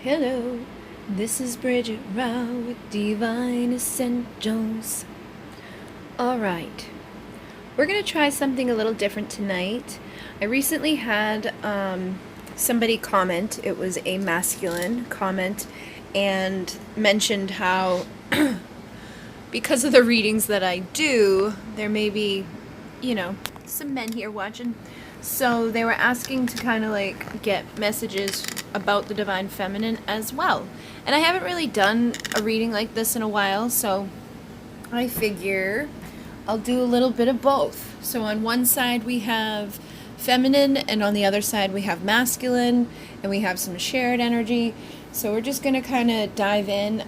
Hello, this is Bridget Rao with Divine Essentials. Alright, we're going to try something a little different tonight. I recently had somebody comment, it was a masculine comment, and mentioned how because of the readings that I do, there may be, some men here watching. So they were asking to kind of like get messages about the Divine Feminine as well. And I haven't really done a reading like this in a while, so I figure I'll do a little bit of both. So on one side we have feminine, and on the other side we have masculine, and we have some shared energy. So we're just going to kind of dive in.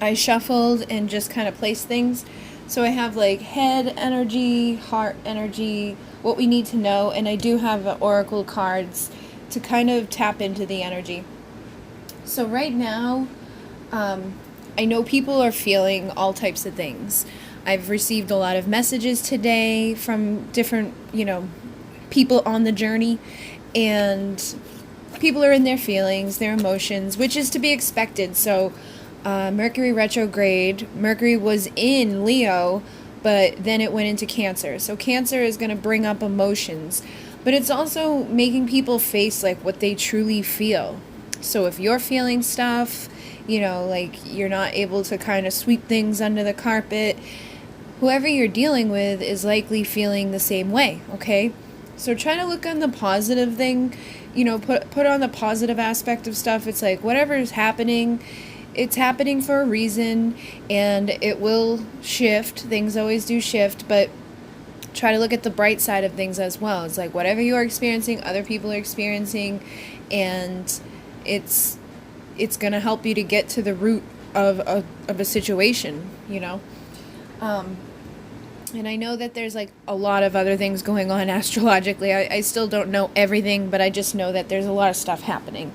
I shuffled and just kind of placed things. So I have like head energy, heart energy, what we need to know, and I do have oracle cards to kind of tap into the energy. So right now, I know people are feeling all types of things. I've received a lot of messages today from different, people on the journey, and people are in their feelings, their emotions, which is to be expected. So Mercury retrograde, Mercury was in Leo, but then it went into Cancer. So Cancer is going to bring up emotions, but it's also making people face like what they truly feel. So if you're feeling stuff, like you're not able to kind of sweep things under the carpet, whoever you're dealing with is likely feeling the same way, okay? So try to look on the positive thing, put on the positive aspect of stuff. It's like whatever is happening, it's happening for a reason, and it will shift. Things always do shift, but try to look at the bright side of things as well. It's like whatever you're experiencing, other people are experiencing, and it's going to help you to get to the root of a situation, And I know that there's like a lot of other things going on astrologically. I still don't know everything, but I just know that there's a lot of stuff happening.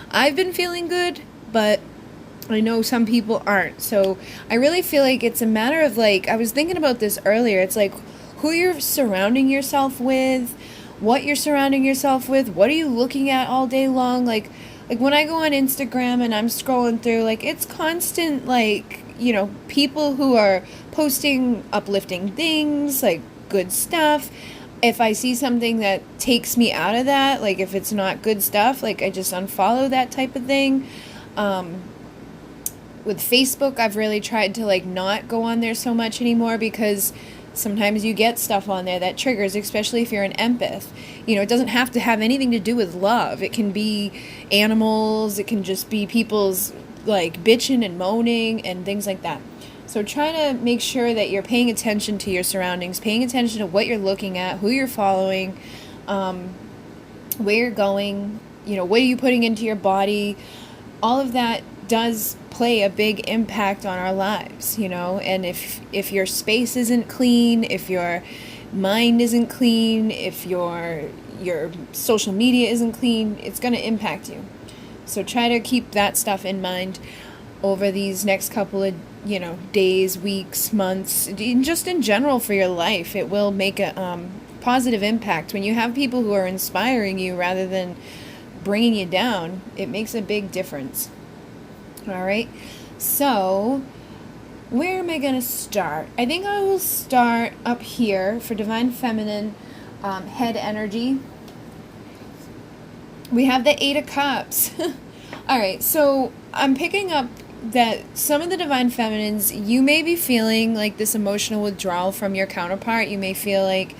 I've been feeling good, but I know some people aren't. So I really feel like it's a matter of like, I was thinking about this earlier. It's like who you're surrounding yourself with, what you're surrounding yourself with, what are you looking at all day long? Like when I go on Instagram and I'm scrolling through, like it's constant, like, people who are posting uplifting things, like good stuff. If I see something that takes me out of that, like if it's not good stuff, like I just unfollow that type of thing. With Facebook, I've really tried to like not go on there so much anymore, because sometimes you get stuff on there that triggers, especially if you're an empath. It doesn't have to have anything to do with love. It can be animals, it can just be people's like bitching and moaning and things like that. So try to make sure that you're paying attention to your surroundings, paying attention to what you're looking at, who you're following, where you're going, what are you putting into your body. All of that does play a big impact on our lives, and if your space isn't clean, if your mind isn't clean, if your social media isn't clean, it's going to impact you. So try to keep that stuff in mind over these next couple of days, weeks, months, just in general for your life. It will make a positive impact when you have people who are inspiring you rather than bringing you down. It makes a big difference. All right, so where am I going to start? I think I will start up here for Divine Feminine, head energy. We have the Eight of Cups. All right, so I'm picking up that some of the Divine Feminines, you may be feeling like this emotional withdrawal from your counterpart. You may feel like,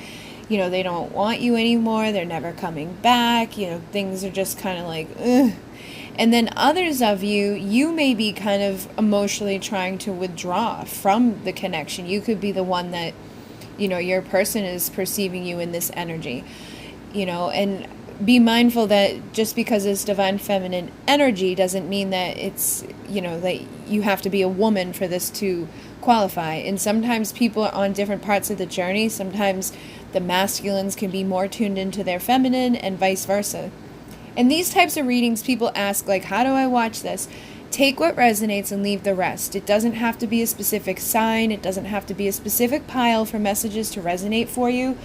they don't want you anymore. They're never coming back. Things are just kind of like, ugh. And then others of you may be kind of emotionally trying to withdraw from the connection. You could be the one that, your person is perceiving you in this energy, and be mindful that just because it's Divine Feminine energy doesn't mean that it's, that you have to be a woman for this to qualify. And sometimes people are on different parts of the journey. Sometimes the masculines can be more tuned into their feminine and vice versa. And these types of readings, people ask, like, how do I watch this? Take what resonates and leave the rest. It doesn't have to be a specific sign. It doesn't have to be a specific pile for messages to resonate for you.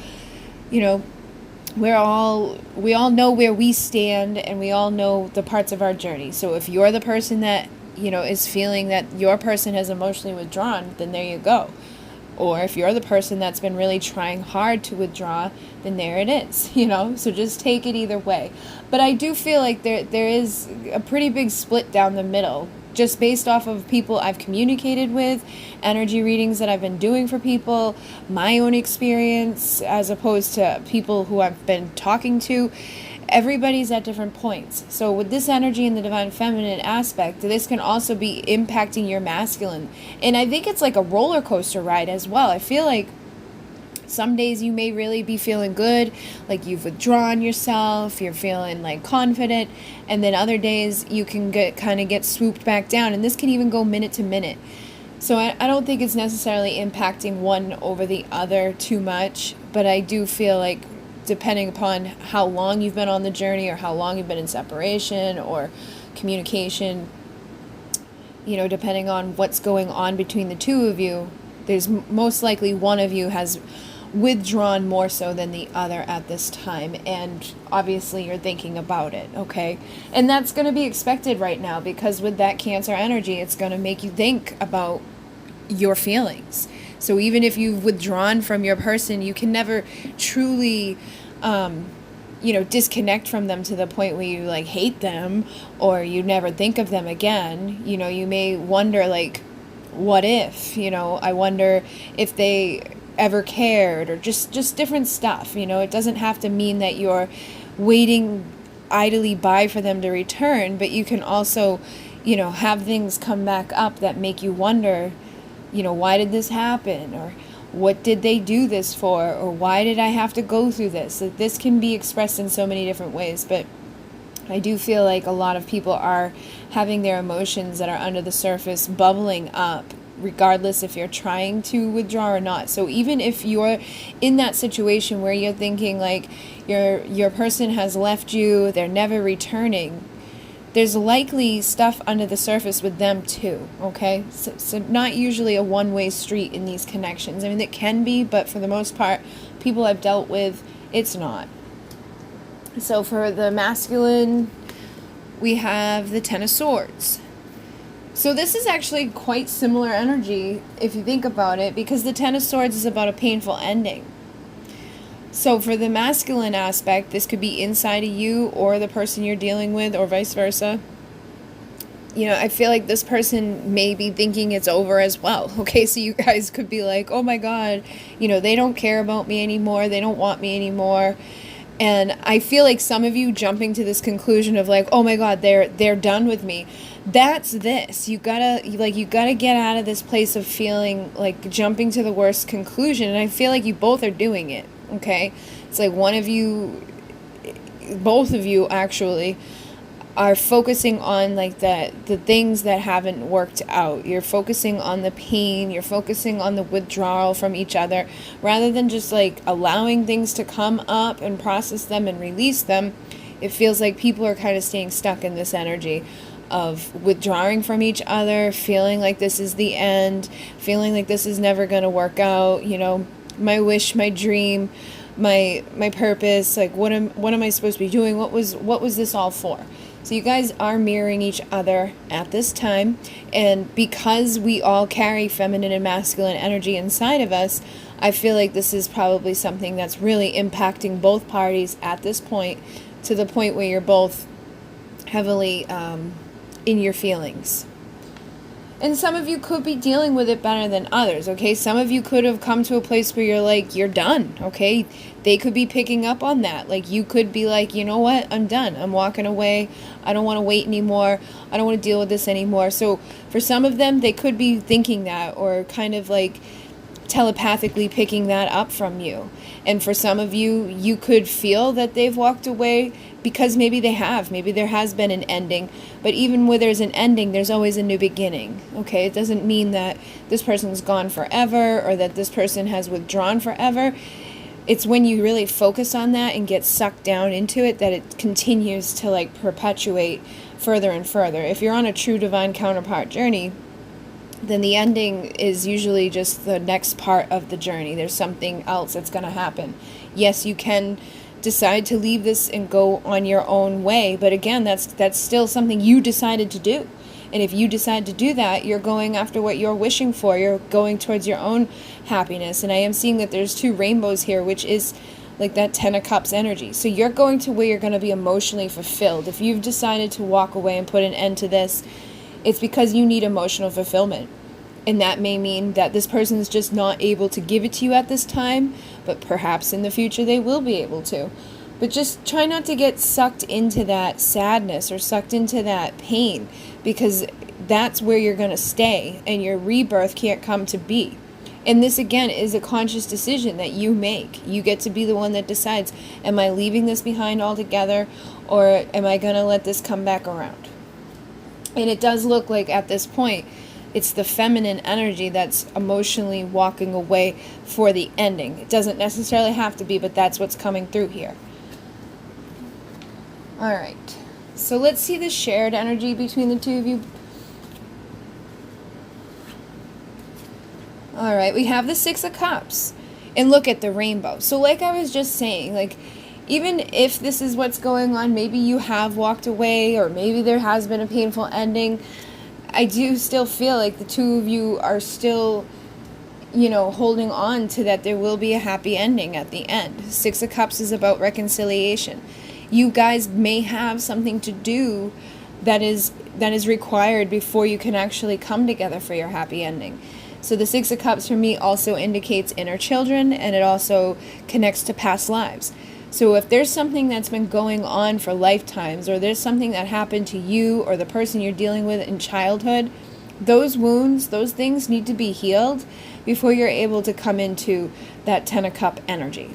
we all know where we stand, and we all know the parts of our journey. So if you're the person that, is feeling that your person has emotionally withdrawn, then there you go. Or if you're the person that's been really trying hard to withdraw, then there it is, So just take it either way. But I do feel like there is a pretty big split down the middle, just based off of people I've communicated with, energy readings that I've been doing for people, my own experience, as opposed to people who I've been talking to. Everybody's at different points. So with this energy in the divine feminine aspect, this can also be impacting your masculine. And I think it's like a roller coaster ride as well. I feel like some days you may really be feeling good, like you've withdrawn yourself, you're feeling like confident, and then other days you can get swooped back down, and this can even go minute to minute. So I don't think it's necessarily impacting one over the other too much, but I do feel like depending upon how long you've been on the journey, or how long you've been in separation or communication, depending on what's going on between the two of you, there's most likely one of you has withdrawn more so than the other at this time, and obviously you're thinking about it, okay? And that's going to be expected right now, because with that Cancer energy, it's going to make you think about your feelings. So even if you've withdrawn from your person, you can never truly disconnect from them to the point where you like hate them, or you never think of them again. You may wonder, like, what if, I wonder if they ever cared, or just different stuff. It doesn't have to mean that you're waiting idly by for them to return, but you can also, have things come back up that make you wonder, why did this happen, or what did they do this for, or why did I have to go through this? Like, this can be expressed in so many different ways, but I do feel like a lot of people are having their emotions that are under the surface bubbling up, regardless if you're trying to withdraw or not. So even if you're in that situation where you're thinking like your person has left you, they're never returning, there's likely stuff under the surface with them too, okay? So not usually a one-way street in these connections. I mean, it can be, but for the most part, people I've dealt with, it's not. So for the masculine, we have the Ten of Swords. So this is actually quite similar energy if you think about it, because the Ten of Swords is about a painful ending. So for the masculine aspect, this could be inside of you or the person you're dealing with, or vice versa. I feel like this person may be thinking it's over as well. Okay, so you guys could be like, oh my God, they don't care about me anymore. They don't want me anymore. And I feel like some of you jumping to this conclusion of like, oh my God, they're done with me. That's this. You gotta get out of this place of feeling like jumping to the worst conclusion. And I feel like you both are doing it. Okay, it's like one of you, both of you actually, are focusing on like the things that haven't worked out. You're focusing on the pain, you're focusing on the withdrawal from each other, rather than just like allowing things to come up and process them and release them. It feels like people are kind of staying stuck in this energy of withdrawing from each other, feeling like this is the end, feeling like this is never going to work out, my wish, my dream, my purpose, like what am I supposed to be doing? What was this all for? So you guys are mirroring each other at this time, and because we all carry feminine and masculine energy inside of us, I feel like this is probably something that's really impacting both parties at this point, to the point where you're both heavily in your feelings. And some of you could be dealing with it better than others, okay? Some of you could have come to a place where you're like, you're done, okay? They could be picking up on that. Like, you could be like, you know what? I'm done. I'm walking away. I don't want to wait anymore. I don't want to deal with this anymore. So for some of them, they could be thinking that, or kind of like telepathically picking that up from you. And for some of you, you could feel that they've walked away because maybe they have. Maybe there has been an ending. But even where there's an ending, there's always a new beginning. Okay, it doesn't mean that this person's gone forever or that this person has withdrawn forever. It's when you really focus on that and get sucked down into it that it continues to like perpetuate further and further. If you're on a true divine counterpart journey, then the ending is usually just the next part of the journey. There's something else that's going to happen. Yes, you can decide to leave this and go on your own way. But again, that's still something you decided to do. And if you decide to do that, you're going after what you're wishing for. You're going towards your own happiness. And I am seeing that there's 2 rainbows here, which is like that 10 of Cups energy. So you're going to where you're going to be emotionally fulfilled. If you've decided to walk away and put an end to this, it's because you need emotional fulfillment. And that may mean that this person is just not able to give it to you at this time, but perhaps in the future they will be able to. But just try not to get sucked into that sadness or sucked into that pain, because that's where you're going to stay and your rebirth can't come to be. And this, again, is a conscious decision that you make. You get to be the one that decides, am I leaving this behind altogether, or am I going to let this come back around? And it does look like at this point, it's the feminine energy that's emotionally walking away for the ending. It doesn't necessarily have to be, but that's what's coming through here. All right, so let's see the shared energy between the 2 of you. All right, we have the 6 of Cups, and look at the rainbow. So like I was just saying, like, even if this is what's going on, maybe you have walked away, or maybe there has been a painful ending, I do still feel like the 2 of you are still, holding on to that there will be a happy ending at the end. 6 of Cups is about reconciliation. You guys may have something to do that is required before you can actually come together for your happy ending. So the 6 of Cups for me also indicates inner children, and it also connects to past lives. So if there's something that's been going on for lifetimes, or there's something that happened to you or the person you're dealing with in childhood, those wounds, those things need to be healed before you're able to come into that 10 of Cup energy.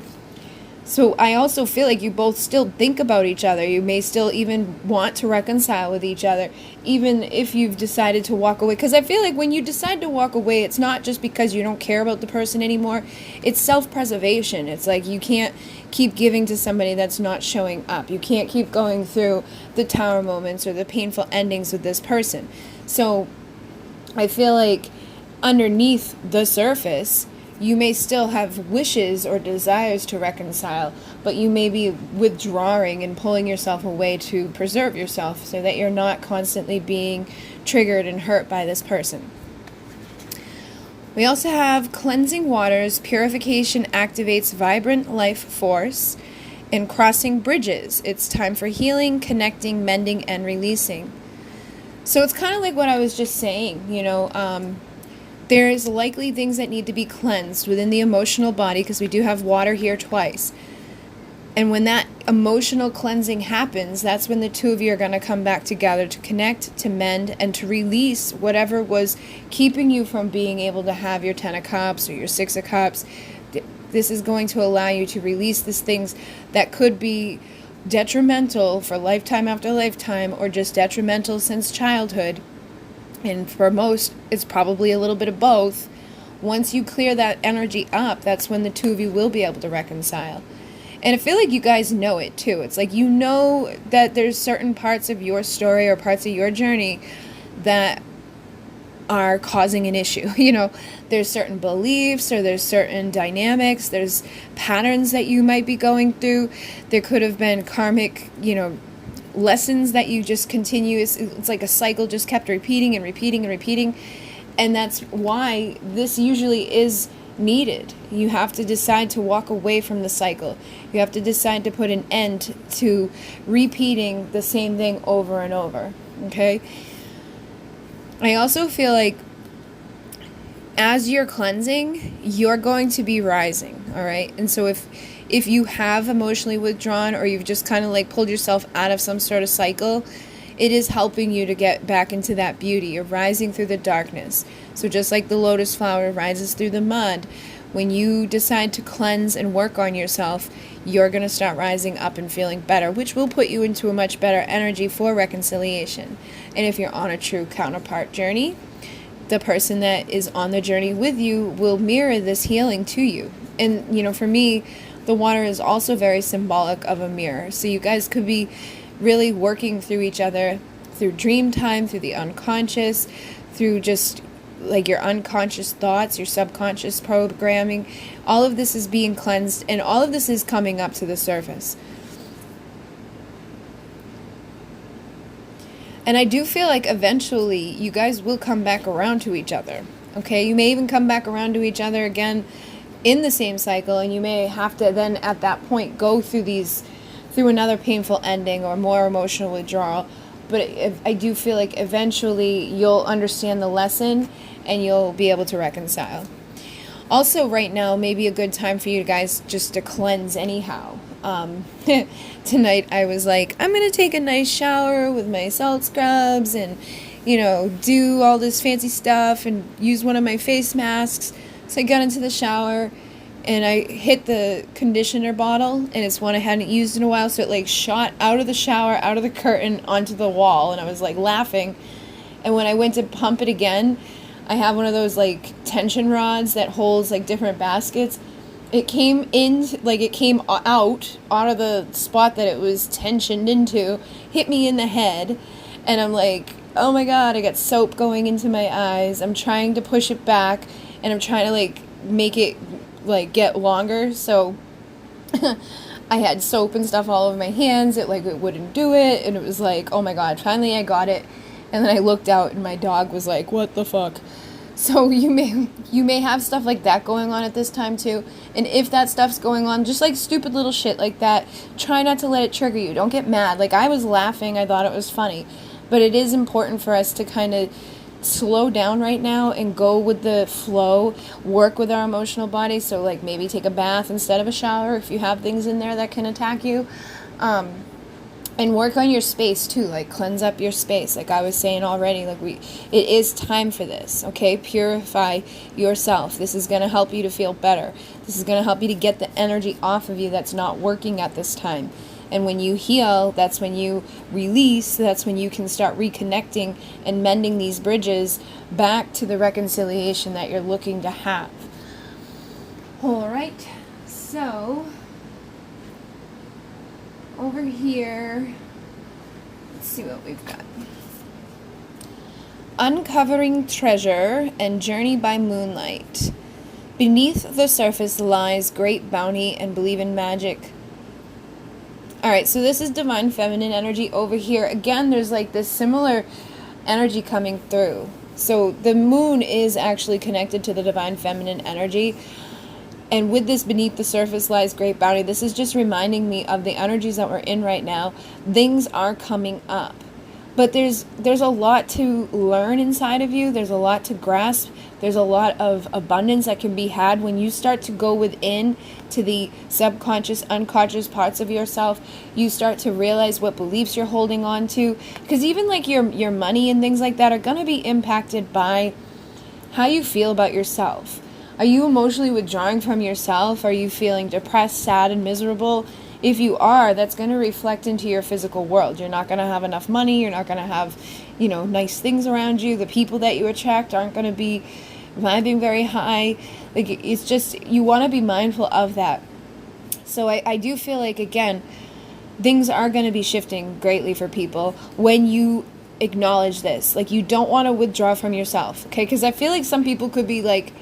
So I also feel like you both still think about each other. You may still even want to reconcile with each other, even if you've decided to walk away. Because I feel like when you decide to walk away, it's not just because you don't care about the person anymore. It's self-preservation. It's like you can't keep giving to somebody that's not showing up. You can't keep going through the tower moments or the painful endings with this person. So I feel like underneath the surface, you may still have wishes or desires to reconcile, but you may be withdrawing and pulling yourself away to preserve yourself so that you're not constantly being triggered and hurt by this person. We also have cleansing waters. Purification activates vibrant life force. And crossing bridges. It's time for healing, connecting, mending, and releasing. So it's kind of like what I was just saying, there's likely things that need to be cleansed within the emotional body, because we do have water here twice. And when that emotional cleansing happens, that's when the 2 of you are going to come back together to connect, to mend, and to release whatever was keeping you from being able to have your 10 of Cups or your 6 of Cups. This is going to allow you to release these things that could be detrimental for lifetime after lifetime, or just detrimental since childhood. And for most, it's probably a little bit of both. Once you clear that energy up, that's when the 2 of you will be able to reconcile. And I feel like you guys know it too. It's like you know that there's certain parts of your story or parts of your journey that are causing an issue. There's certain beliefs, or there's certain dynamics, there's patterns that you might be going through. There could have been karmic, lessons that you just continue. It's like a cycle just kept repeating and repeating and repeating. And that's why this usually is needed. You have to decide to walk away from the cycle. You have to decide to put an end to repeating the same thing over and over. Okay? I also feel like as you're cleansing, you're going to be rising. All right? And so if you have emotionally withdrawn, or you've just kind of like pulled yourself out of some sort of cycle, it is helping you to get back into that beauty. You're rising through the darkness. So just like the lotus flower rises through the mud, when you decide to cleanse and work on yourself, you're going to start rising up and feeling better, which will put you into a much better energy for reconciliation. And if you're on a true counterpart journey, the person that is on the journey with you will mirror this healing to you. And, for me, the water is also very symbolic of a mirror. So you guys could be really working through each other, through dream time, through the unconscious, through just like your unconscious thoughts, your subconscious programming, all of this is being cleansed, and all of this is coming up to the surface. And I do feel like eventually you guys will come back around to each other. Okay, you may even come back around to each other again in the same cycle, and you may have to then at that point go through another painful ending or more emotional withdrawal. But I do feel like eventually you'll understand the lesson and you'll be able to reconcile. Also, right now may be a good time for you guys just to cleanse anyhow. Tonight I was like, I'm going to take a nice shower with my salt scrubs and, do all this fancy stuff and use one of my face masks. So I got into the shower and I hit the conditioner bottle, and it's one I hadn't used in a while, so it like shot out of the shower, out of the curtain, onto the wall, and I was like laughing. And when I went to pump it again, I have one of those like tension rods that holds like different baskets. It came out of the spot that it was tensioned into, hit me in the head, and I'm like, oh my god, I got soap going into my eyes. I'm trying to push it back, and I'm trying to like make it like get longer, so I had soap and stuff all over my hands. It wouldn't do it, and it was like, oh my god, finally I got it. And then I looked out and my dog was like, what the fuck? So you may have stuff like that going on at this time too. And if that stuff's going on, just like stupid little shit like that, try not to let it trigger you. Don't get mad. Like, I was laughing, I thought it was funny, but it is important for us to kind of slow down right now and go with the flow, work with our emotional body. So like maybe take a bath instead of a shower if you have things in there that can attack you, and work on your space too, like cleanse up your space. Like I was saying already, like it is time for this. Okay, purify yourself. This is going to help you to feel better. This is going to help you to get the energy off of you that's not working at this time. And when you heal, that's when you release, that's when you can start reconnecting and mending these bridges back to the reconciliation that you're looking to have. All right, so over here, let's see what we've got. Uncovering treasure and journey by moonlight. Beneath the surface lies great bounty and believe in magic. Alright, so this is divine feminine energy over here. Again, there's like this similar energy coming through. So the moon is actually connected to the divine feminine energy. And with this beneath the surface lies great bounty, this is just reminding me of the energies that we're in right now. Things are coming up. But there's a lot to learn inside of you. There's a lot to grasp. There's a lot of abundance that can be had when you start to go within to the subconscious, unconscious parts of yourself. You start to realize what beliefs you're holding on to. Because even like your money and things like that are going to be impacted by how you feel about yourself. Are you emotionally withdrawing from yourself? Are you feeling depressed, sad, and miserable? If you are, that's going to reflect into your physical world. You're not going to have enough money. You're not going to have, nice things around you. The people that you attract aren't going to be vibing very high. Like, it's just, you want to be mindful of that. So I do feel like, again, things are going to be shifting greatly for people when you acknowledge this. Like, you don't want to withdraw from yourself, okay? Because I feel like some people could be like,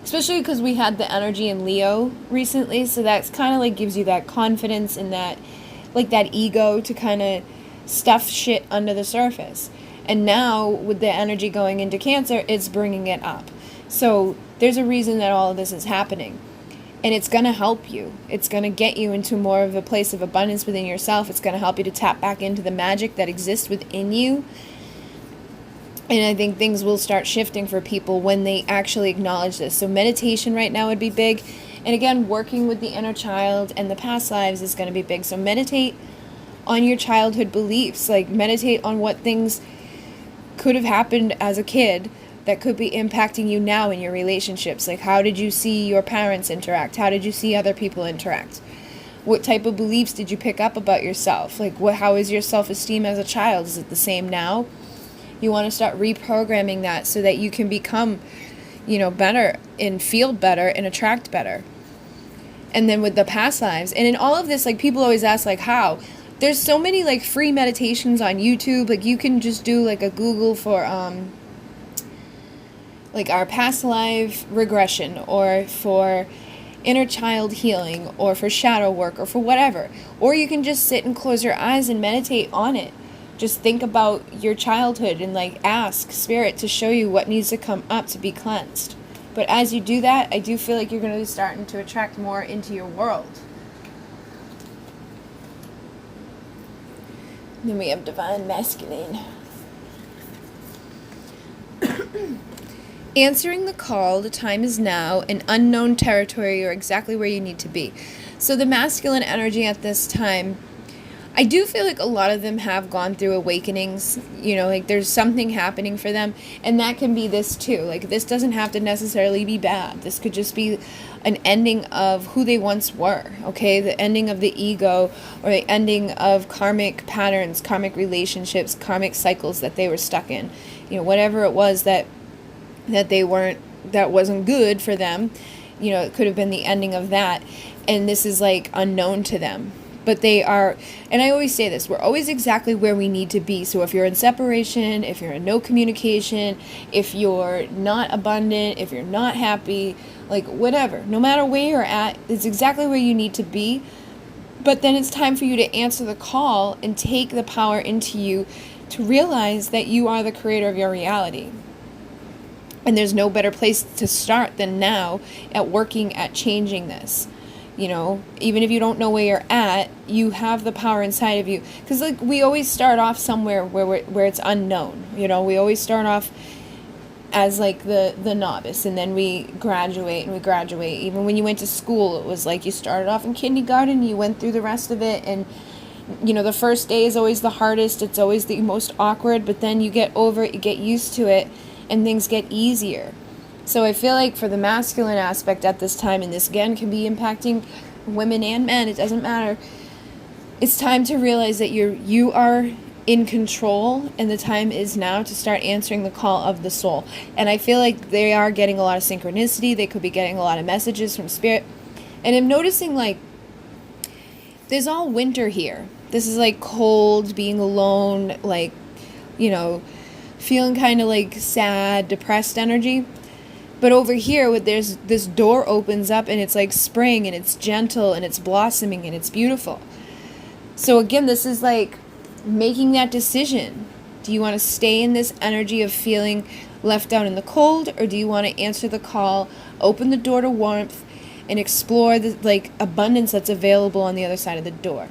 especially because we had the energy in Leo recently, so that's kind of like gives you that confidence and that, like that ego to kind of stuff shit under the surface. And now with the energy going into Cancer, it's bringing it up. So there's a reason that all of this is happening. And it's going to help you. It's going to get you into more of a place of abundance within yourself. It's going to help you to tap back into the magic that exists within you. And I think things will start shifting for people when they actually acknowledge this. So meditation right now would be big. And again, working with the inner child and the past lives is going to be big. So meditate on your childhood beliefs. Like, meditate on what things could have happened as a kid that could be impacting you now in your relationships. Like, how did you see your parents interact? How did you see other people interact? What type of beliefs did you pick up about yourself? Like, how is your self-esteem as a child? Is it the same now? You want to start reprogramming that so that you can become, better and feel better and attract better. And then with the past lives, and in all of this, like, people always ask, like, how? There's so many, like, free meditations on YouTube. Like, you can just do, like, a Google for, like our past life regression, or for inner child healing, or for shadow work, or for whatever. Or you can just sit and close your eyes and meditate on it. Just think about your childhood and like ask spirit to show you what needs to come up to be cleansed. But as you do that, I do feel like you're going to be starting to attract more into your world. Then we have divine masculine. Answering the call, the time is now, an unknown territory, or exactly where you need to be. So the masculine energy at this time, I do feel like a lot of them have gone through awakenings, you know, like there's something happening for them, and that can be this too. Like this doesn't have to necessarily be bad. This could just be an ending of who they once were, okay? The ending of the ego, or the ending of karmic patterns, karmic relationships, karmic cycles that they were stuck in. You know, whatever it was that wasn't good for them, you know, it could have been the ending of that, and this is like unknown to them. But they are, and I always say this, we're always exactly where we need to be. So if you're in separation, if you're in no communication, if you're not abundant, if you're not happy, like whatever, no matter where you're at, it's exactly where you need to be. But then it's time for you to answer the call and take the power into you to realize that you are the creator of your reality. And there's no better place to start than now at working at changing this. You know, even if you don't know where you're at, you have the power inside of you. Because like we always start off somewhere where it's unknown. You know, we always start off as like the novice, and then we graduate and we graduate. Even when you went to school, it was like you started off in kindergarten, you went through the rest of it, and you know, the first day is always the hardest, it's always the most awkward, but then you get over it, you get used to it, and things get easier. So I feel like for the masculine aspect at this time, and this again can be impacting women and men, it doesn't matter, it's time to realize that you are in control, and the time is now to start answering the call of the soul. And I feel like they are getting a lot of synchronicity, they could be getting a lot of messages from spirit. And I'm noticing like there's all winter here. This is like cold, being alone, like, you know, feeling kind of like sad, depressed energy. But over here, there's this door opens up, and it's like spring, and it's gentle, and it's blossoming, and it's beautiful. So again, this is like making that decision. Do you want to stay in this energy of feeling left out in the cold, or do you want to answer the call, open the door to warmth, and explore the like abundance that's available on the other side of the door?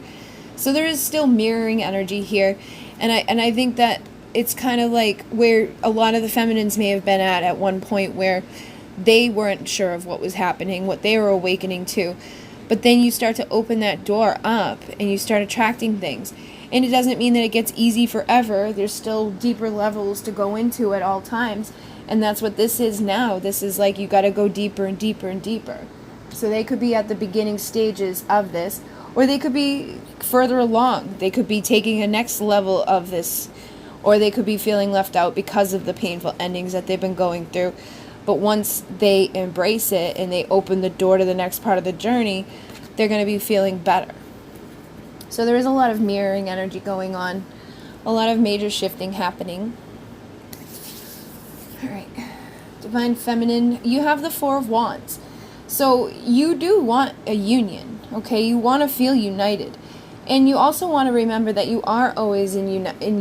So there is still mirroring energy here, and I think that it's kind of like where a lot of the feminines may have been at one point, where they weren't sure of what was happening, what they were awakening to. But then you start to open that door up and you start attracting things. And it doesn't mean that it gets easy forever. There's still deeper levels to go into at all times. And that's what this is now. This is like you got to go deeper and deeper and deeper. So they could be at the beginning stages of this, or they could be further along. They could be taking a next level of this, or they could be feeling left out because of the painful endings that they've been going through. But once they embrace it and they open the door to the next part of the journey, they're going to be feeling better. So there is a lot of mirroring energy going on, a lot of major shifting happening. All right, Divine Feminine, you have the Four of Wands. So you do want a union, okay? You want to feel united. And you also want to remember that you are always in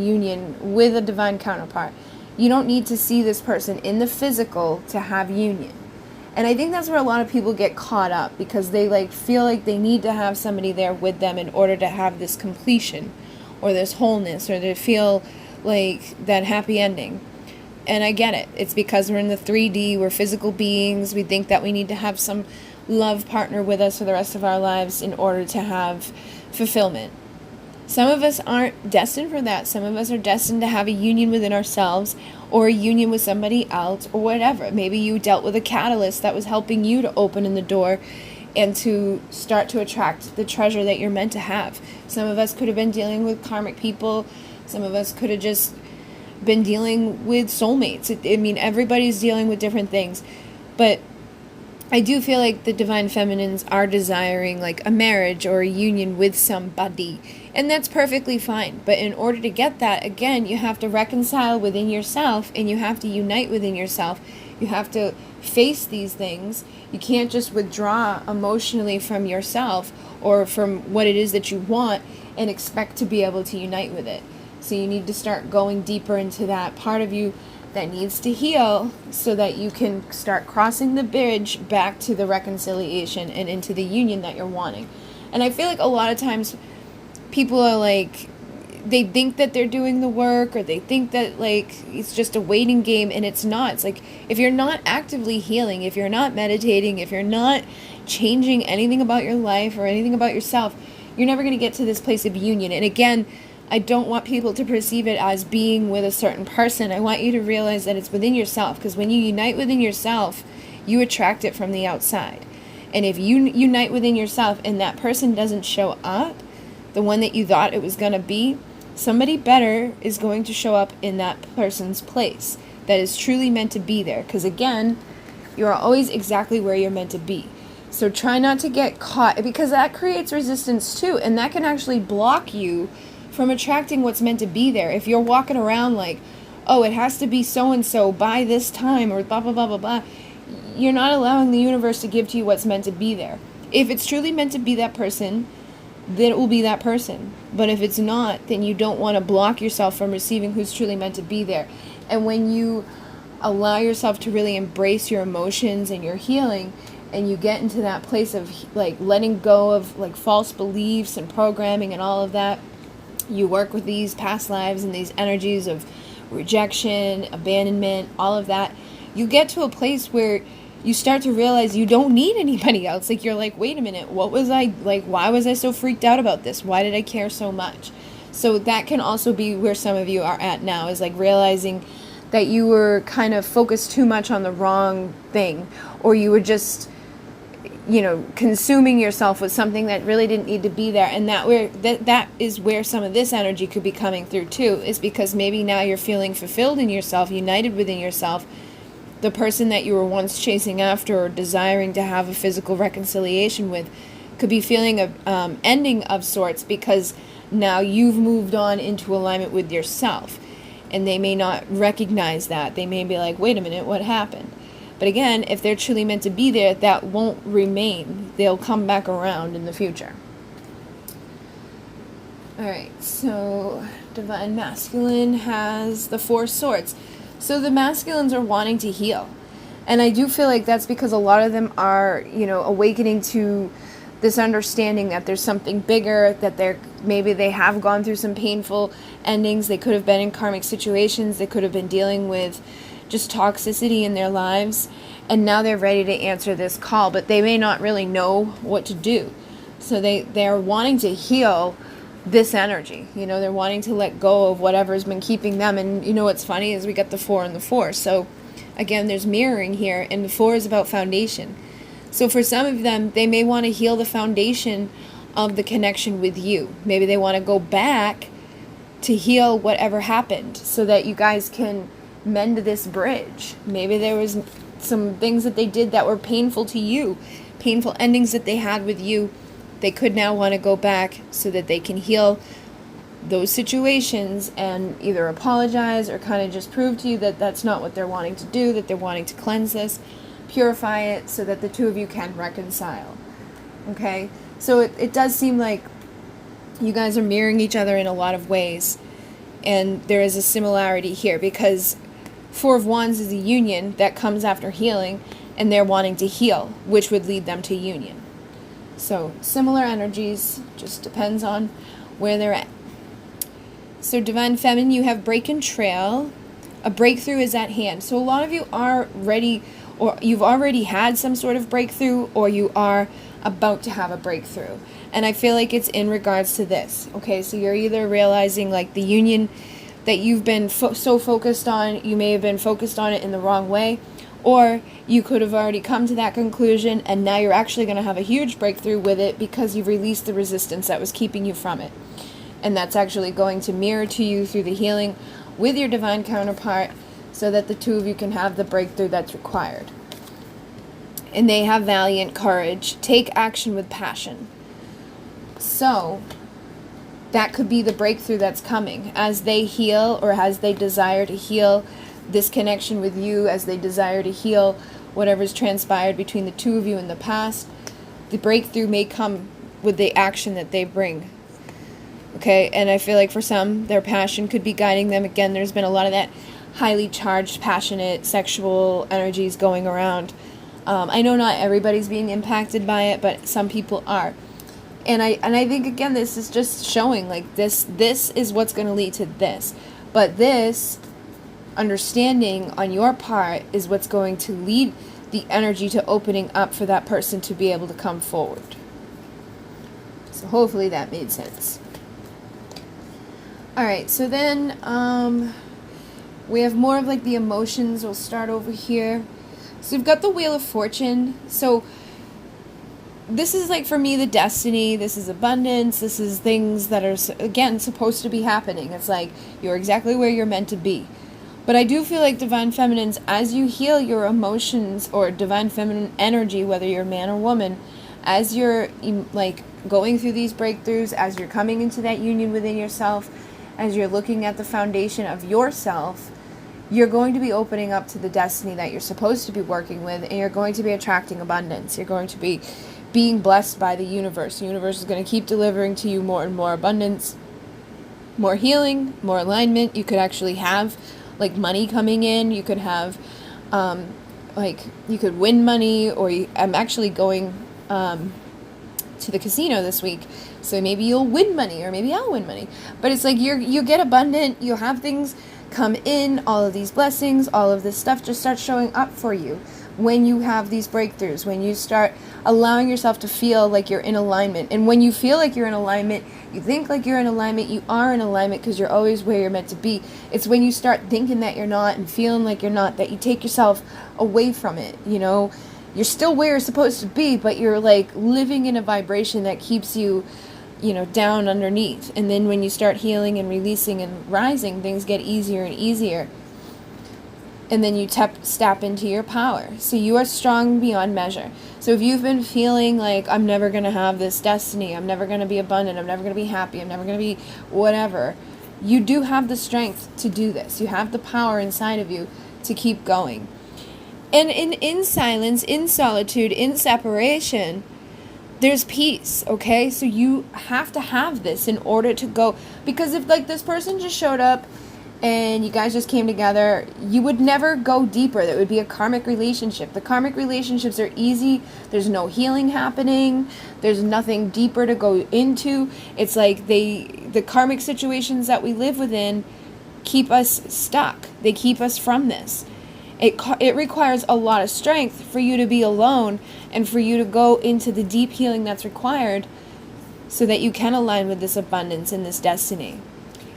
union with a divine counterpart. You don't need to see this person in the physical to have union. And I think that's where a lot of people get caught up, because they like feel like they need to have somebody there with them in order to have this completion or this wholeness, or to feel like that happy ending. And I get it. It's because we're in the 3D, we're physical beings. We think that we need to have some love partner with us for the rest of our lives in order to have fulfillment. Some of us aren't destined for that. Some of us are destined to have a union within ourselves, or a union with somebody else, or whatever. Maybe you dealt with a catalyst that was helping you to open in the door and to start to attract the treasure that you're meant to have. Some of us could have been dealing with karmic people. Some of us could have just been dealing with soulmates. I mean, everybody's dealing with different things. But I do feel like the Divine Feminines are desiring like a marriage or a union with somebody. And that's perfectly fine. But in order to get that, again, you have to reconcile within yourself, and you have to unite within yourself. You have to face these things. You can't just withdraw emotionally from yourself or from what it is that you want and expect to be able to unite with it. So you need to start going deeper into that part of you that needs to heal so that you can start crossing the bridge back to the reconciliation and into the union that you're wanting. And I feel like a lot of times people are like, they think that they're doing the work, or they think that like it's just a waiting game, and it's not. It's like, if you're not actively healing, if you're not meditating, if you're not changing anything about your life or anything about yourself, you're never going to get to this place of union. And again, I don't want people to perceive it as being with a certain person. I want you to realize that it's within yourself, because when you unite within yourself, you attract it from the outside. And if you unite within yourself and that person doesn't show up, the one that you thought it was going to be, somebody better is going to show up in that person's place that is truly meant to be there. Because again, you're always exactly where you're meant to be. So try not to get caught, because that creates resistance too, and that can actually block you from attracting what's meant to be there. If you're walking around like, oh, it has to be so-and-so by this time, or blah, blah, blah, blah, blah, you're not allowing the universe to give to you what's meant to be there. If it's truly meant to be that person, then it will be that person. But if it's not, then you don't want to block yourself from receiving who's truly meant to be there. And when you allow yourself to really embrace your emotions and your healing, and you get into that place of like letting go of like false beliefs and programming and all of that, you work with these past lives and these energies of rejection, abandonment, all of that, you get to a place where you start to realize you don't need anybody else. Like, you're like, wait a minute, what was I, like, why was I so freaked out about this? Why did I care so much? So that can also be where some of you are at now, is like realizing that you were kind of focused too much on the wrong thing, or you were just, you know, consuming yourself with something that really didn't need to be there. And that is where some of this energy could be coming through too, is because maybe now you're feeling fulfilled in yourself, united within yourself. The person that you were once chasing after or desiring to have a physical reconciliation with could be feeling a ending of sorts, because now you've moved on into alignment with yourself, and they may not recognize that. They may be like, wait a minute, what happened? But again, if they're truly meant to be there, that won't remain. They'll come back around in the future. Alright, so Divine Masculine has the Four Swords. So the masculines are wanting to heal. And I do feel like that's because a lot of them are, you know, awakening to this understanding that there's something bigger, that maybe they have gone through some painful endings. They could have been in karmic situations. They could have been dealing with just toxicity in their lives. And now they're ready to answer this call, but they may not really know what to do. So they're wanting to heal this energy. You know, they're wanting to let go of whatever's been keeping them. And you know what's funny is we got the 4 and the 4. So again, there's mirroring here, and the 4 is about foundation. So for some of them, they may want to heal the foundation of the connection with you. Maybe they want to go back to heal whatever happened so that you guys can mend this bridge. Maybe there was some things that they did that were painful to you, painful endings that they had with you. They could now want to go back so that they can heal those situations and either apologize or kind of just prove to you that that's not what they're wanting to do, that they're wanting to cleanse this, purify it so that the two of you can reconcile. Okay? So it does seem like you guys are mirroring each other in a lot of ways, and there is a similarity here because 4 of Wands is a union that comes after healing, and they're wanting to heal, which would lead them to union. So similar energies, just depends on where they're at. So Divine Feminine, you have break and trail. A breakthrough is at hand. So a lot of you are ready, or you've already had some sort of breakthrough, or you are about to have a breakthrough. And I feel like it's in regards to this. Okay, so you're either realizing like the union that you've been so focused on, you may have been focused on it in the wrong way, or you could have already come to that conclusion and now you're actually going to have a huge breakthrough with it because you've released the resistance that was keeping you from it. And that's actually going to mirror to you through the healing with your divine counterpart so that the two of you can have the breakthrough that's required. And they have valiant courage. Take action with passion. So, that could be the breakthrough that's coming as they heal, or as they desire to heal this connection with you, as they desire to heal whatever's transpired between the two of you in the past. The breakthrough may come with the action that they bring. Okay, and I feel like for some, their passion could be guiding them. Again, there's been a lot of that highly charged, passionate, sexual energies going around. I know not everybody's being impacted by it, but some people are. And I think, again, this is just showing, like, this is what's going to lead to this. But this understanding on your part is what's going to lead the energy to opening up for that person to be able to come forward. So hopefully that made sense. Alright, so then we have more of like the emotions. We'll start over here. So we've got the Wheel of Fortune. So this is like, for me, the destiny. This is abundance. This is things that are, again, supposed to be happening. It's like you're exactly where you're meant to be. But I do feel like Divine Feminines, as you heal your emotions or Divine Feminine energy, whether you're man or woman, as you're like going through these breakthroughs, as you're coming into that union within yourself, as you're looking at the foundation of yourself, you're going to be opening up to the destiny that you're supposed to be working with, and you're going to be attracting abundance. You're going to be being blessed by the universe. The universe is going to keep delivering to you more and more abundance, more healing, more alignment. You could actually have like money coming in. You could have like you could win money, or I'm actually going to the casino this week, so maybe you'll win money, or maybe I'll win money. But it's like you get abundant, you have things come in, all of these blessings, all of this stuff just starts showing up for you when you have these breakthroughs, when you start allowing yourself to feel like you're in alignment. And when you feel like you're in alignment, you think like you're in alignment, you are in alignment because you're always where you're meant to be. It's when you start thinking that you're not and feeling like you're not, that you take yourself away from it. You know, you're still where you're supposed to be, but you're like living in a vibration that keeps you, you know, down underneath. And then when you start healing and releasing and rising, things get easier and easier. And then you step into your power. So you are strong beyond measure. So if you've been feeling like, I'm never going to have this destiny, I'm never going to be abundant, I'm never going to be happy, I'm never going to be whatever, you do have the strength to do this. You have the power inside of you to keep going. And in silence, in solitude, in separation, there's peace, okay? So you have to have this in order to go. Because if like this person just showed up and you guys just came together, you would never go deeper. That would be a karmic relationship. The karmic relationships are easy. There's no healing happening. There's nothing deeper to go into. It's like the karmic situations that we live within keep us stuck. They keep us from this. It requires a lot of strength for you to be alone and for you to go into the deep healing that's required so that you can align with this abundance and this destiny.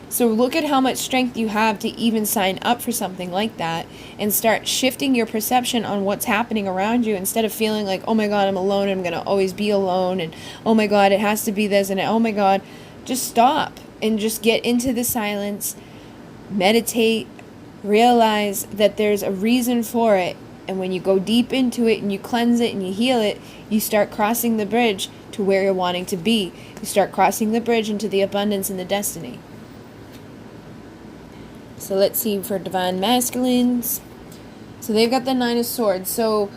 So look at how much strength you have to even sign up for something like that and start shifting your perception on what's happening around you, instead of feeling like, oh my God, I'm alone, I'm going to always be alone, and oh my God, it has to be this, and oh my God. Just stop and just get into the silence, meditate, realize that there's a reason for it. And when you go deep into it and you cleanse it and you heal it, you start crossing the bridge to where you're wanting to be. You start crossing the bridge into the abundance and the destiny. So let's see for Divine Masculines. So they've got the Nine of Swords. So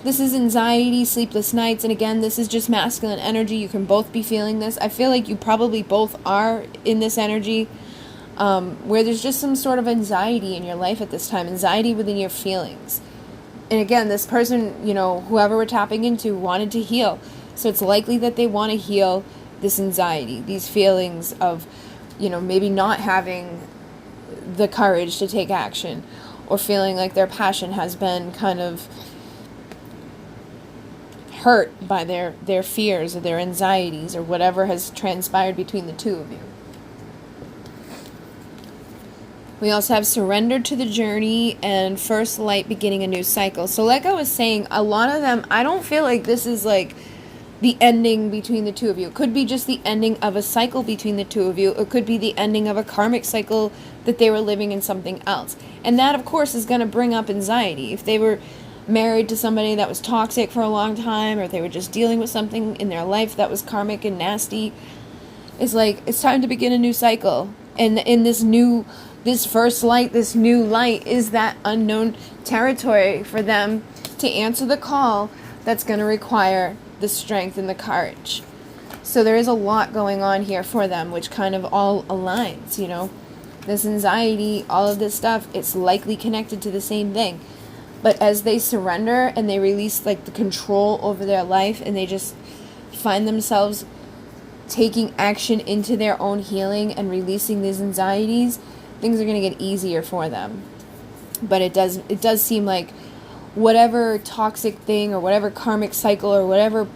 this is anxiety, sleepless nights. And again, this is just masculine energy. You can both be feeling this. I feel like you probably both are in this energy. Where there's just some sort of anxiety in your life at this time, anxiety within your feelings. And again, this person, you know, whoever we're tapping into, wanted to heal. So it's likely that they want to heal this anxiety, these feelings of, you know, maybe not having the courage to take action, or feeling like their passion has been kind of hurt by their fears or their anxieties or whatever has transpired between the two of you. We also have surrender to the journey and first light, beginning a new cycle. So like I was saying, a lot of them, I don't feel like this is like the ending between the two of you. It could be just the ending of a cycle between the two of you. It could be the ending of a karmic cycle that they were living in something else. And that, of course, is going to bring up anxiety. If they were married to somebody that was toxic for a long time, or if they were just dealing with something in their life that was karmic and nasty, It's like, it's time to begin a new cycle. And in this first light, this new light is that unknown territory for them to answer the call that's going to require the strength and the courage. So there is a lot going on here for them, which kind of all aligns, you know. This anxiety, all of this stuff, it's likely connected to the same thing. But as they surrender and they release like the control over their life, and they just find themselves taking action into their own healing and releasing these anxieties, things are going to get easier for them. But it does seem like whatever toxic thing or whatever karmic cycle or whatever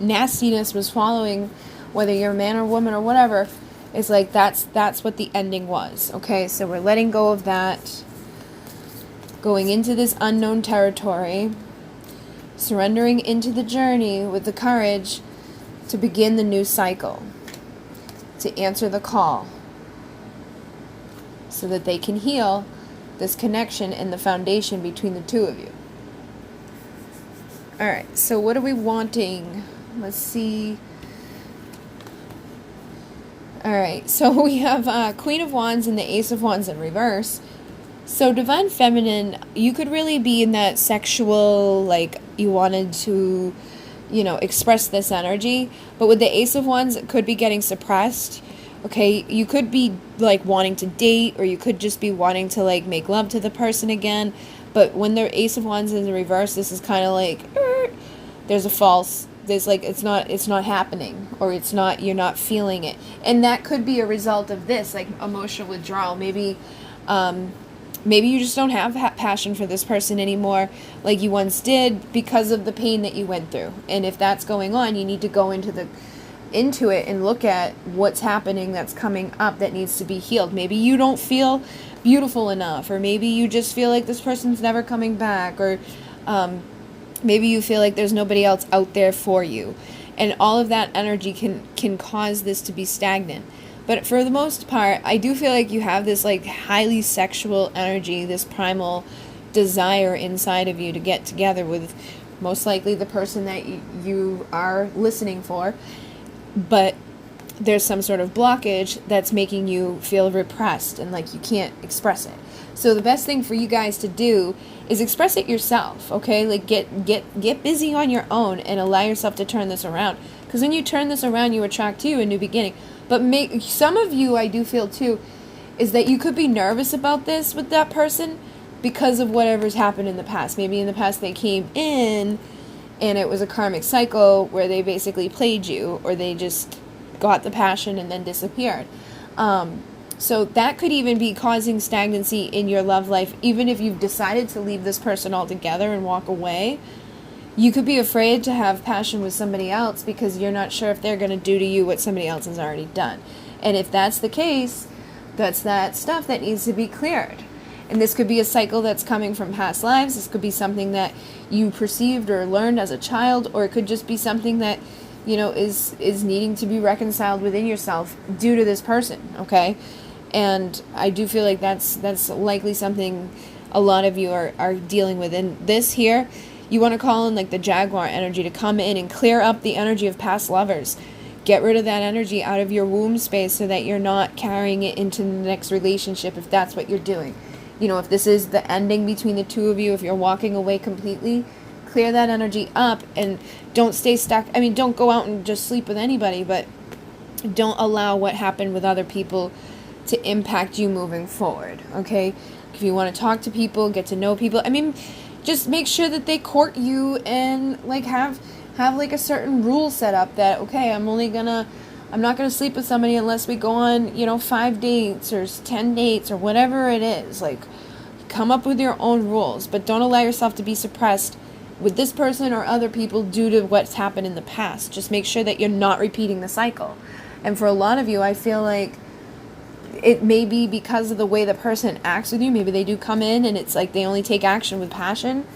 nastiness was following, whether you're a man or woman or whatever, it's like that's what the ending was. Okay, so we're letting go of that, going into this unknown territory, surrendering into the journey with the courage to begin the new cycle, to answer the call, so that they can heal this connection and the foundation between the two of you. Alright, so what are we wanting? Let's see. Alright, so we have Queen of Wands and the Ace of Wands in reverse. So Divine Feminine, you could really be in that sexual, like, you wanted to, you know, express this energy. But with the Ace of Wands, it could be getting suppressed. Okay, you could be, like, wanting to date, or you could just be wanting to, like, make love to the person again. But when the Ace of Wands is in reverse, this is kind of like, there's a false... There's like, it's not happening, or it's not, you're not feeling it. And that could be a result of this, like emotional withdrawal. Maybe you just don't have passion for this person anymore like you once did because of the pain that you went through. And if that's going on, you need to go into it and look at what's happening that's coming up that needs to be healed. Maybe you don't feel beautiful enough, or maybe you just feel like this person's never coming back, or maybe you feel like there's nobody else out there for you. And all of that energy can cause this to be stagnant. But for the most part, I do feel like you have this like highly sexual energy, this primal desire inside of you to get together with most likely the person that you are listening for. But there's some sort of blockage that's making you feel repressed and like you can't express it. So the best thing for you guys to do is express it yourself, okay? Like get busy on your own and allow yourself to turn this around. Because when you turn this around, you attract to you a new beginning. But some of you, I do feel too, is that you could be nervous about this with that person because of whatever's happened in the past. Maybe in the past they came in and it was a karmic cycle where they basically played you, or they just got the passion and then disappeared. So that could even be causing stagnancy in your love life. Even if you've decided to leave this person altogether and walk away, you could be afraid to have passion with somebody else because you're not sure if they're going to do to you what somebody else has already done. And if that's the case, that's that stuff that needs to be cleared. And this could be a cycle that's coming from past lives. This could be something that you perceived or learned as a child, or it could just be something that, you know, is needing to be reconciled within yourself due to this person, okay? And I do feel like that's likely something a lot of you are dealing with. And this here, you want to call in like the Jaguar energy to come in and clear up the energy of past lovers. Get rid of that energy out of your womb space so that you're not carrying it into the next relationship if that's what you're doing. You know, if this is the ending between the two of you, if you're walking away completely, clear that energy up and don't stay stuck. I mean, don't go out and just sleep with anybody, but don't allow what happened with other people to impact you moving forward, okay? If you want to talk to people, get to know people, I mean, just make sure that they court you and like have like a certain rule set up that, okay, I'm not gonna sleep with somebody unless we go on, you know, 5 dates or 10 dates or whatever it is. Like, come up with your own rules, but don't allow yourself to be suppressed with this person or other people due to what's happened in the past. Just make sure that you're not repeating the cycle. And for a lot of you, I feel like it may be because of the way the person acts with you. Maybe they do come in and it's like they only take action with passion.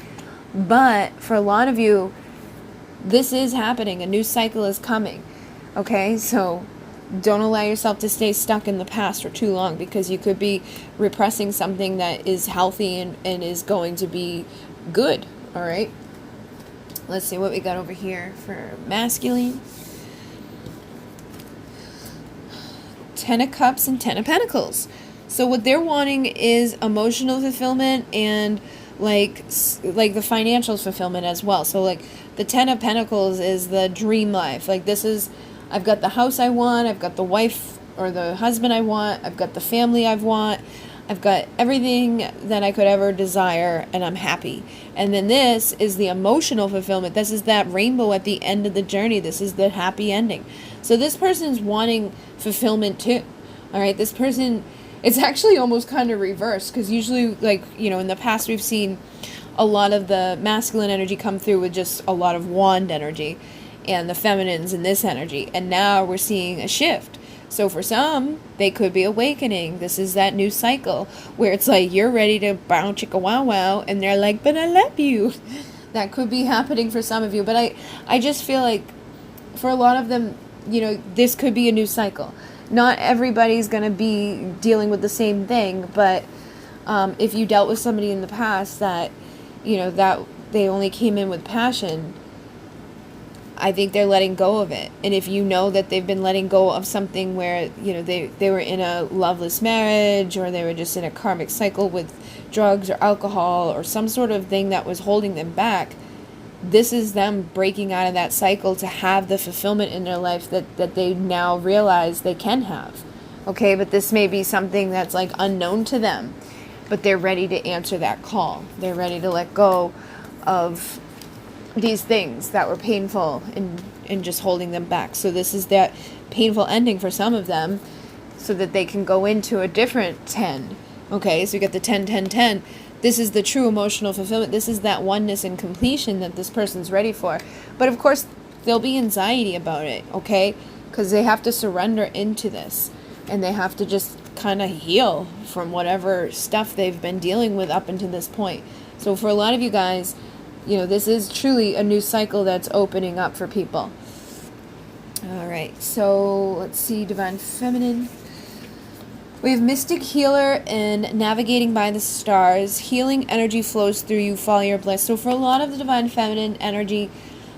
But for a lot of you, this is happening. A new cycle is coming. Okay, so don't allow yourself to stay stuck in the past for too long, because you could be repressing something that is healthy and is going to be good. All right, let's see what we got over here for masculine. Ten of Cups and Ten of Pentacles. So what they're wanting is emotional fulfillment and like the financial fulfillment as well. So like the Ten of Pentacles is the dream life. Like this is, I've got the house I want, I've got the wife or the husband I want, I've got the family I want, I've got everything that I could ever desire, and I'm happy. And then this is the emotional fulfillment. This is that rainbow at the end of the journey. This is the happy ending. So this person's wanting fulfillment too. All right, this person, it's actually almost kind of reversed, because usually, like, you know, in the past we've seen a lot of the masculine energy come through with just a lot of wand energy, and the feminines in this energy. And now we're seeing a shift. So for some, they could be awakening. This is that new cycle where it's like you're ready to bow chicka wow wow, and they're like, but I love you. That could be happening for some of you. But I just feel like for a lot of them, you know, this could be a new cycle. Not everybody's going to be dealing with the same thing, but if you dealt with somebody in the past that, you know, that they only came in with passion, I think they're letting go of it. And if you know that they've been letting go of something where, you know, they were in a loveless marriage, or they were just in a karmic cycle with drugs or alcohol or some sort of thing that was holding them back, this is them breaking out of that cycle to have the fulfillment in their life that they now realize they can have. Okay, but this may be something that's like unknown to them, but they're ready to answer that call. They're ready to let go of these things that were painful and just holding them back. So this is that painful ending for some of them, so that they can go into a different 10. Okay, so you get the 10, 10, 10. This is the true emotional fulfillment. This is that oneness and completion that this person's ready for. But of course, there'll be anxiety about it, okay? Because they have to surrender into this. And they have to just kind of heal from whatever stuff they've been dealing with up until this point. So for a lot of you guys, you know, this is truly a new cycle that's opening up for people. All right, so let's see, Divine Feminine. We have Mystic Healer and Navigating by the Stars. Healing energy flows through you, follow your bliss. So for a lot of the Divine Feminine energy,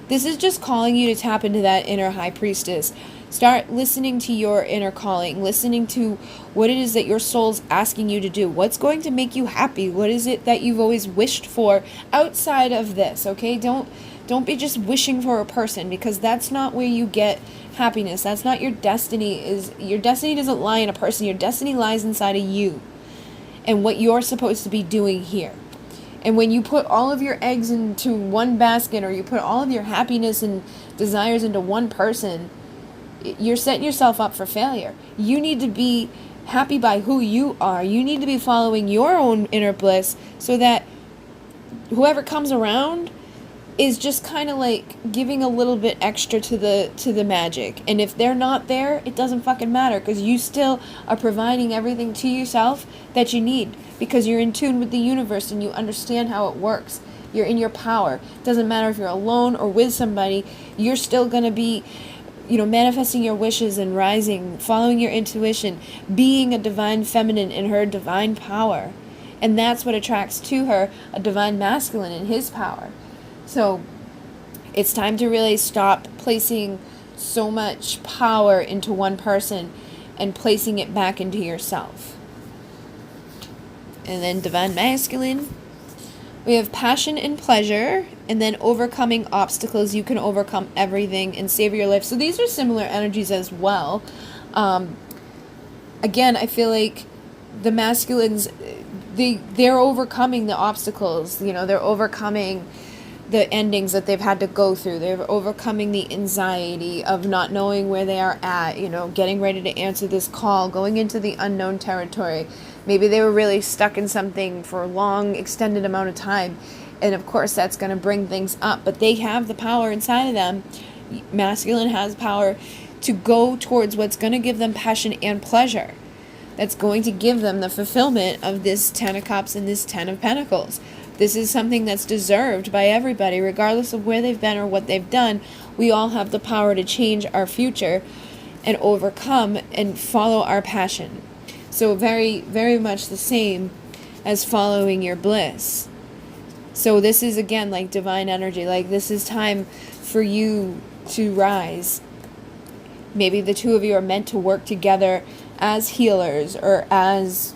this is just calling you to tap into that inner High Priestess. Start listening to your inner calling, listening to what it is that your soul's asking you to do. What's going to make you happy? What is it that you've always wished for outside of this, okay? Don't be just wishing for a person, because that's not where you get happiness. That's not your destiny. Your destiny doesn't lie in a person. Your destiny lies inside of you and what you're supposed to be doing here. And when you put all of your eggs into one basket, or you put all of your happiness and desires into one person, you're setting yourself up for failure. You need to be happy by who you are. You need to be following your own inner bliss, so that whoever comes around is just kind of like giving a little bit extra to the magic. And if they're not there, it doesn't fucking matter, because you still are providing everything to yourself that you need, because you're in tune with the universe and you understand how it works. You're in your power. It doesn't matter if you're alone or with somebody. You're still going to be, you know, manifesting your wishes and rising, following your intuition, being a divine feminine in her divine power. And that's what attracts to her a divine masculine in his power. So it's time to really stop placing so much power into one person and placing it back into yourself. And then divine masculine, we have passion and pleasure, and then overcoming obstacles. You can overcome everything and save your life. So these are similar energies as well. Again, I feel like the masculines, they're overcoming the obstacles. You know, they're overcoming the endings that they've had to go through. They're overcoming the anxiety of not knowing where they are at, you know, getting ready to answer this call, going into the unknown territory. Maybe they were really stuck in something for a long, extended amount of time. And of course, that's going to bring things up. But they have the power inside of them. Masculine has power to go towards what's going to give them passion and pleasure. That's going to give them the fulfillment of this 10 of Cups and this 10 of Pentacles. This is something that's deserved by everybody, regardless of where they've been or what they've done. We all have the power to change our future and overcome and follow our passion. So very, very much the same as following your bliss. So this is, again, like divine energy. Like, this is time for you to rise. Maybe the two of you are meant to work together as healers, or as,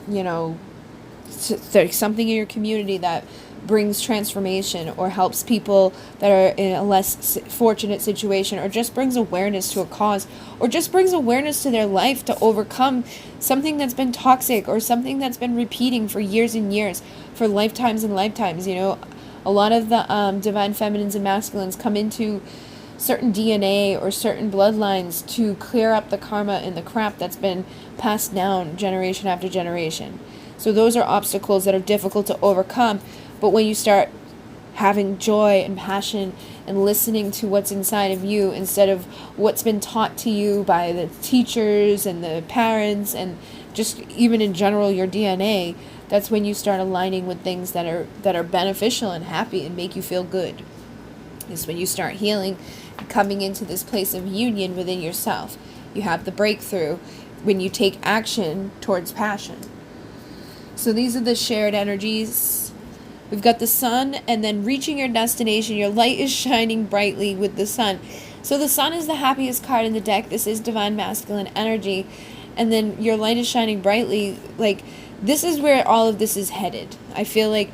something in your community that brings transformation or helps people that are in a less fortunate situation, or just brings awareness to a cause, or just brings awareness to their life to overcome something that's been toxic or something that's been repeating for years and years, for lifetimes and lifetimes. A lot of the divine feminines and masculines come into certain DNA or certain bloodlines to clear up the karma and the crap that's been passed down generation after generation. So those are obstacles that are difficult to overcome. But when you start having joy and passion and listening to what's inside of you instead of what's been taught to you by the teachers and the parents and just even in general your DNA, that's when you start aligning with things that are beneficial and happy and make you feel good. It's when you start healing and coming into this place of union within yourself. You have the breakthrough when you take action towards passion. So these are the shared energies. We've got the sun, and then reaching your destination, your light is shining brightly with the sun. So the sun is the happiest card in the deck. This is divine masculine energy. And then your light is shining brightly. Like, this is where all of this is headed. I feel like,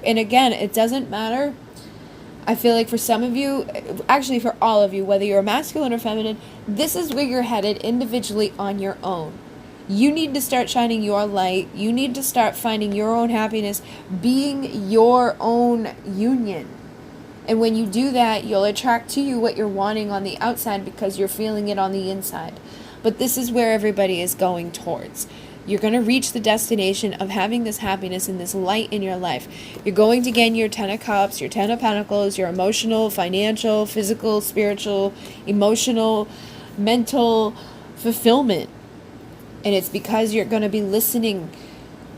and again, it doesn't matter. I feel like for some of you, actually for all of you, whether you're masculine or feminine, this is where you're headed individually on your own. You need to start shining your light. You need to start finding your own happiness, being your own union. And when you do that, you'll attract to you what you're wanting on the outside because you're feeling it on the inside. But this is where everybody is going towards. You're going to reach the destination of having this happiness and this light in your life. You're going to gain your 10 of Cups, your 10 of Pentacles, your emotional, financial, physical, spiritual, emotional, mental fulfillment. And it's because you're going to be listening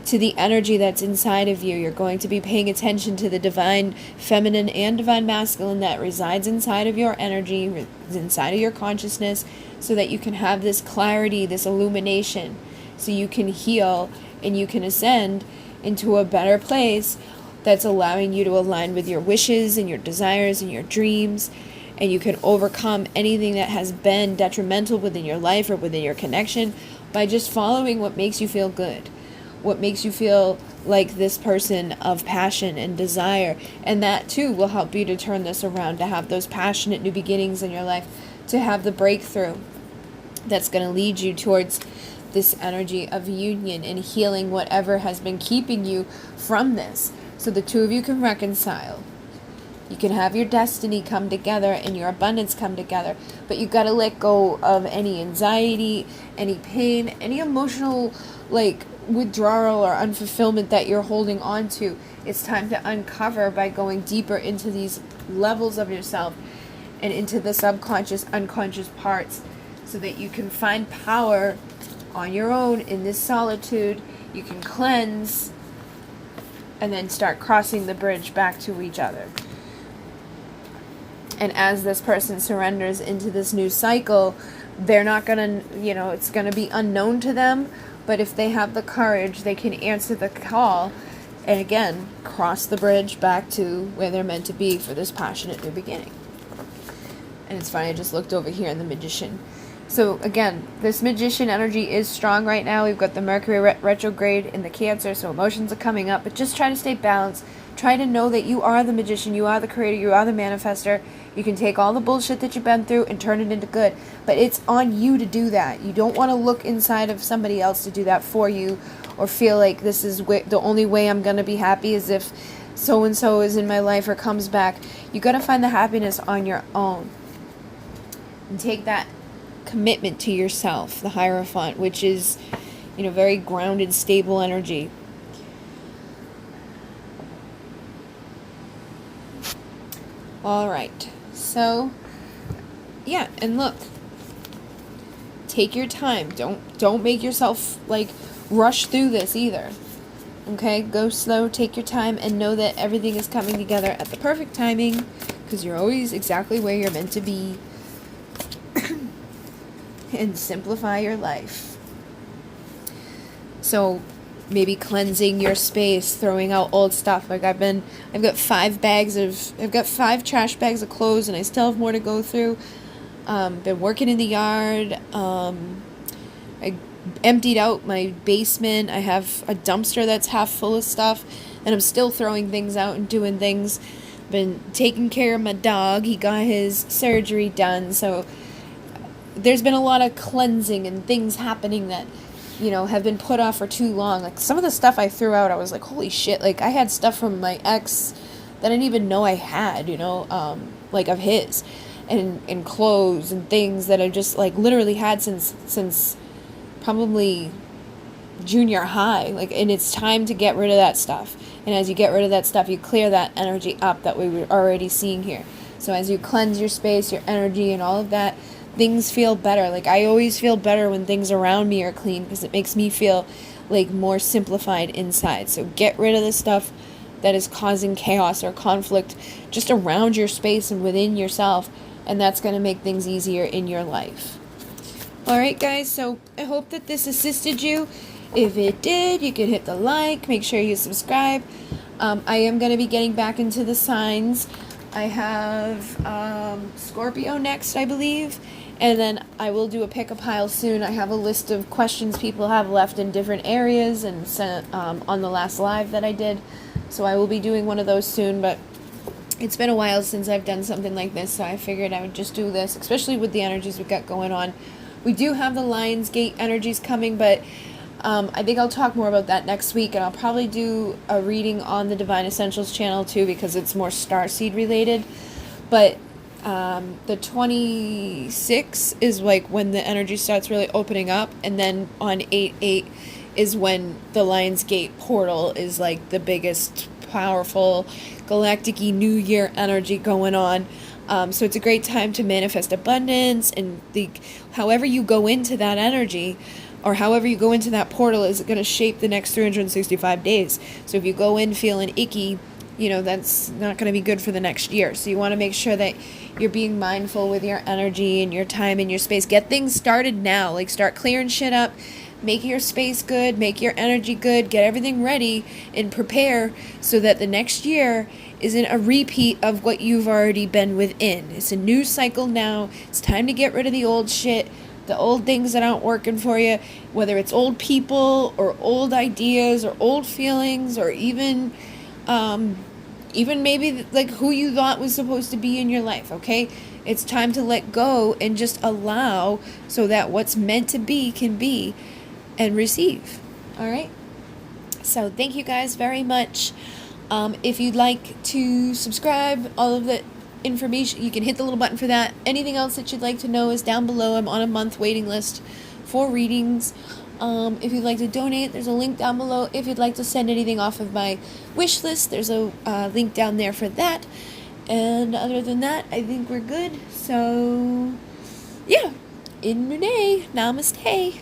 to the energy that's inside of you. You're going to be paying attention to the divine feminine and divine masculine that resides inside of your energy, inside of your consciousness, so that you can have this clarity, this illumination, so you can heal and you can ascend into a better place that's allowing you to align with your wishes and your desires and your dreams. And you can overcome anything that has been detrimental within your life or within your connection by just following what makes you feel good, what makes you feel like this person of passion and desire. And that too will help you to turn this around, to have those passionate new beginnings in your life, to have the breakthrough that's going to lead you towards this energy of union and healing whatever has been keeping you from this. So the two of you can reconcile. You can have your destiny come together and your abundance come together, but you got to let go of any anxiety, any pain, any emotional withdrawal or unfulfillment that you're holding on to. It's time to uncover by going deeper into these levels of yourself and into the subconscious, unconscious parts, so that you can find power on your own in this solitude. You can cleanse and then start crossing the bridge back to each other. And as this person surrenders into this new cycle, they're not going to, it's going to be unknown to them. But if they have the courage, they can answer the call and again, cross the bridge back to where they're meant to be for this passionate new beginning. And it's funny, I just looked over here in the Magician. So again, this Magician energy is strong right now. We've got the Mercury retrograde in the Cancer, so emotions are coming up. But just try to stay balanced. Try to know that you are the magician, you are the creator, you are the manifester. You can take all the bullshit that you've been through and turn it into good. But it's on you to do that. You don't want to look inside of somebody else to do that for you, or feel like this is the only way I'm going to be happy is if so-and-so is in my life or comes back. You got to find the happiness on your own. And take that commitment to yourself, the Hierophant, which is, very grounded, stable energy. All right. So, yeah, and look, take your time. Don't make yourself rush through this either. Okay? Go slow, take your time, and know that everything is coming together at the perfect timing, because you're always exactly where you're meant to be. And simplify your life. So maybe cleansing your space, throwing out old stuff. I've got 5 trash bags of clothes, and I still have more to go through. Been working in the yard. I emptied out my basement. I have a dumpster that's half full of stuff, and I'm still throwing things out and doing things. Been taking care of my dog. He got his surgery done, so there's been a lot of cleansing and things happening that, have been put off for too long. Like, some of the stuff I threw out, I was like, holy shit. Like, I had stuff from my ex that I didn't even know I had, like, of his. And clothes and things that I just, like, literally had since probably junior high. Like, and it's time to get rid of that stuff. And as you get rid of that stuff, you clear that energy up that we were already seeing here. So as you cleanse your space, your energy, and all of that, things feel better. Like, I always feel better when things around me are clean, because it makes me feel like more simplified inside. So get rid of the stuff that is causing chaos or conflict just around your space and within yourself, and that's going to make things easier in your life. Alright guys, so I hope that this assisted you. If it did, you can hit the like, make sure you subscribe. I am going to be getting back into the signs. I have Scorpio next, I believe. And then I will do a pick-a-pile soon. I have a list of questions people have left in different areas and sent on the last live that I did. So I will be doing one of those soon, but it's been a while since I've done something like this, so I figured I would just do this, especially with the energies we've got going on. We do have the Lionsgate energies coming, but I think I'll talk more about that next week, and I'll probably do a reading on the Divine Essentials channel too, because it's more starseed related. But the 26th is like when the energy starts really opening up, and then on 8/8 is when the Lionsgate portal is like the biggest, powerful, galactic-y New Year energy going on. So it's a great time to manifest abundance, and however you go into that energy, or however you go into that portal, is going to shape the next 365 days. So if you go in feeling icky, that's not going to be good for the next year. So you want to make sure that you're being mindful with your energy and your time and your space. Get things started now. Like, start clearing shit up. Make your space good. Make your energy good. Get everything ready and prepare so that the next year isn't a repeat of what you've already been within. It's a new cycle now. It's time to get rid of the old shit, the old things that aren't working for you, whether it's old people or old ideas or old feelings, or even maybe like who you thought was supposed to be in your life. Okay, it's time to let go and just allow, so that what's meant to be can be and receive. All right, so thank you guys very much. If you'd like to subscribe, all of the information, you can hit the little button for that. Anything else that you'd like to know is down below. I'm on a month waiting list for readings. If you'd like to donate, there's a link down below. If you'd like to send anything off of my wish list, there's a link down there for that. And other than that, I think we're good. So, yeah. In Namaste.